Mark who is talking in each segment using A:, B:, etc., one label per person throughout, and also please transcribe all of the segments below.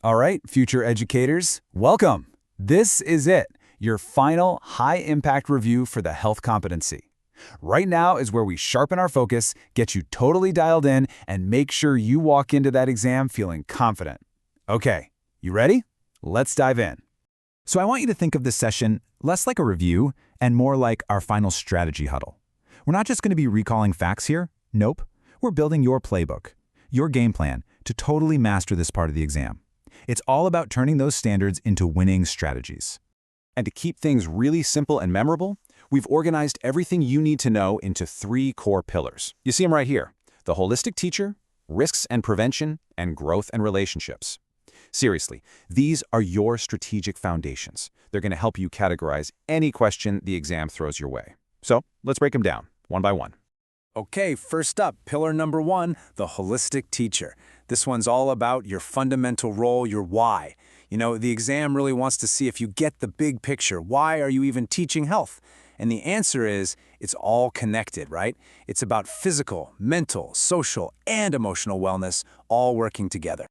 A: All right, future educators, welcome. This is it, your final high-impact review for the health competency. Right now is where we sharpen our focus, get you totally dialed in, and make sure you walk into that exam feeling confident. Okay, you ready? Let's dive in. So I want you to think of this session less like a review and more like our final strategy huddle. We're not just going to be recalling facts here. Nope. We're building your playbook, your game plan to totally master this part of the exam. It's all about turning those standards into winning strategies. And to keep things really simple and memorable, we've organized everything you need to know into 3 core pillars. You see them right here: the holistic teacher, risks and prevention, and growth and relationships. Seriously, these are your strategic foundations. They're going to help you categorize any question the exam throws your way. So let's break them down, one by one. Okay, first up, pillar number 1, the holistic teacher. This one's all about your fundamental role, your why. You know, the exam really wants to see if you get the big picture. Why are you even teaching health? And the answer is, it's all connected, right? It's about physical, mental, social, and emotional wellness all working together.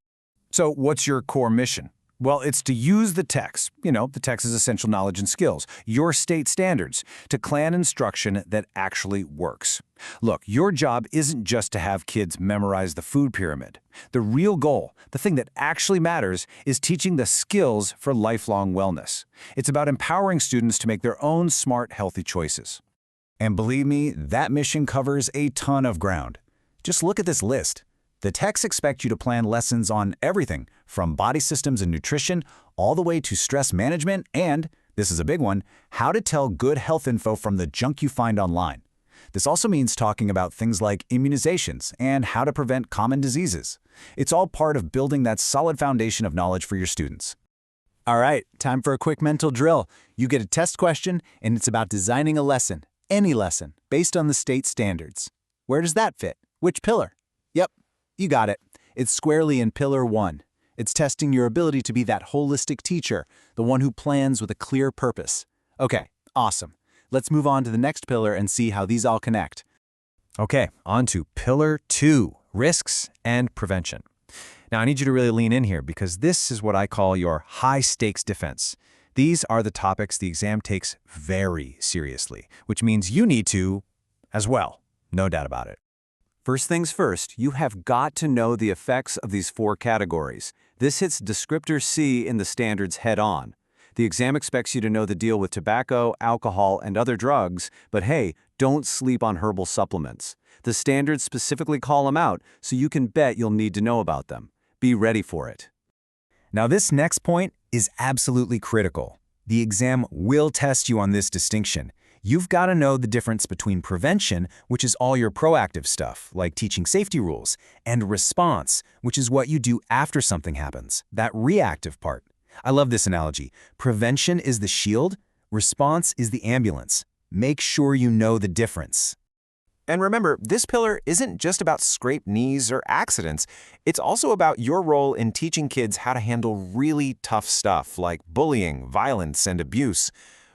A: So what's your core mission? Well, it's to use the TExES, the TExES Essential Knowledge and Skills, your state standards, to plan instruction that actually works. Look, your job isn't just to have kids memorize the food pyramid. The real goal, the thing that actually matters, is teaching the skills for lifelong wellness. It's about empowering students to make their own smart, healthy choices. And believe me, that mission covers a ton of ground. Just look at this list. The TExES expect you to plan lessons on everything from body systems and nutrition all the way to stress management and, this is a big one, how to tell good health info from the junk you find online. This also means talking about things like immunizations and how to prevent common diseases. It's all part of building that solid foundation of knowledge for your students. All right, time for a quick mental drill. You get a test question, and it's about designing a lesson, any lesson, based on the state standards. Where does that fit? Which pillar? Yep. You got it. It's squarely in Pillar 1. It's testing your ability to be that holistic teacher, the one who plans with a clear purpose. Okay, awesome. Let's move on to the next pillar and see how these all connect. Okay, on to Pillar 2, risks and prevention. Now, I need you to really lean in here because this is what I call your high-stakes defense. These are the topics the exam takes very seriously, which means you need to as well. No doubt about it. First things first, you have got to know the effects of these 4 categories. This hits descriptor C in the standards head-on. The exam expects you to know the deal with tobacco, alcohol, and other drugs, but hey, don't sleep on herbal supplements. The standards specifically call them out, so you can bet you'll need to know about them. Be ready for it. Now, this next point is absolutely critical. The exam will test you on this distinction. You've got to know the difference between prevention, which is all your proactive stuff, like teaching safety rules, and response, which is what you do after something happens, that reactive part. I love this analogy. Prevention is the shield, response is the ambulance. Make sure you know the difference. And remember, this pillar isn't just about scraped knees or accidents. It's also about your role in teaching kids how to handle really tough stuff like bullying, violence, and abuse.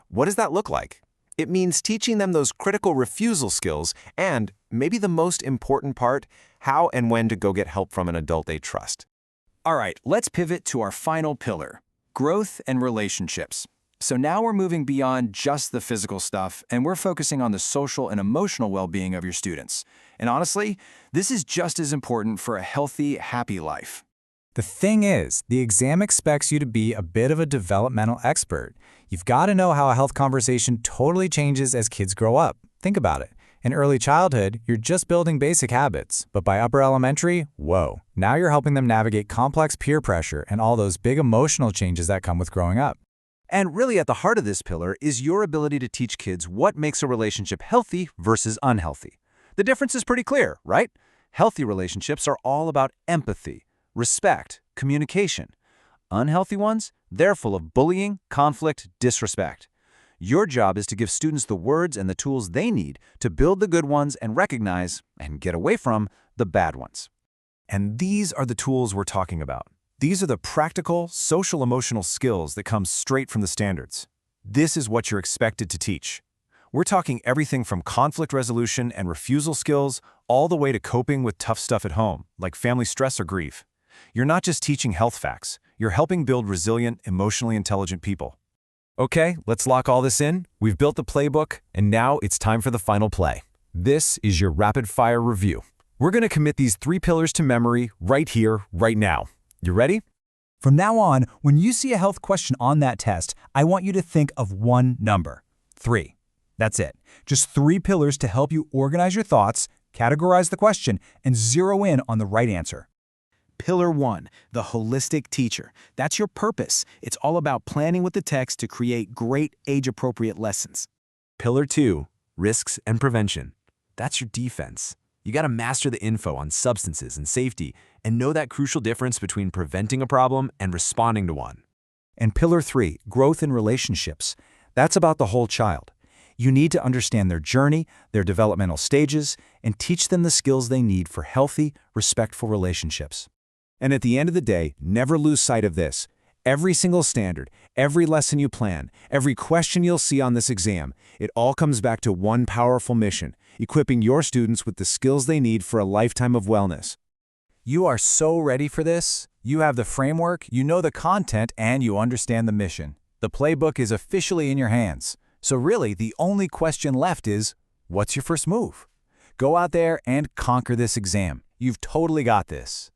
A: What does that look like? It means teaching them those critical refusal skills and, maybe the most important part, how and when to go get help from an adult they trust. All right, let's pivot to our final pillar, growth and relationships. So now we're moving beyond just the physical stuff, and we're focusing on the social and emotional well-being of your students. And honestly, this is just as important for a healthy, happy life. The thing is, the exam expects you to be a bit of a developmental expert. You've got to know how a health conversation totally changes as kids grow up. Think about it. In early childhood, you're just building basic habits, but by upper elementary, whoa, now you're helping them navigate complex peer pressure and all those big emotional changes that come with growing up. And really at the heart of this pillar is your ability to teach kids what makes a relationship healthy versus unhealthy. The difference is pretty clear, right? Healthy relationships are all about empathy, respect, communication. Unhealthy ones, they're full of bullying, conflict, disrespect. Your job is to give students the words and the tools they need to build the good ones and recognize, and get away from, the bad ones. And these are the tools we're talking about. These are the practical, social-emotional skills that come straight from the standards. This is what you're expected to teach. We're talking everything from conflict resolution and refusal skills all the way to coping with tough stuff at home, like family stress or grief. You're not just teaching health facts, you're helping build resilient, emotionally intelligent people. Okay, let's lock all this in. We've built the playbook, and now it's time for the final play. This is your rapid-fire review. We're going to commit these 3 pillars to memory right here, right now. You ready?
B: From now on, when you see a health question on that test, I want you to think of one number: 3. That's it. Just 3 pillars to help you organize your thoughts, categorize the question, and zero in on the right answer.
C: Pillar 1, the holistic teacher. That's your purpose. It's all about planning with the text to create great age-appropriate lessons.
A: Pillar 2, risks and prevention. That's your defense. You got to master the info on substances and safety and know that crucial difference between preventing a problem and responding to one.
B: And Pillar 3, growth in relationships. That's about the whole child. You need to understand their journey, their developmental stages, and teach them the skills they need for healthy, respectful relationships. And at the end of the day, never lose sight of this. Every single standard, every lesson you plan, every question you'll see on this exam, it all comes back to one powerful mission: equipping your students with the skills they need for a lifetime of wellness. You are so ready for this. You have the framework, you know the content, and you understand the mission. The playbook is officially in your hands. So really, the only question left is, what's your first move? Go out there and conquer this exam. You've totally got this.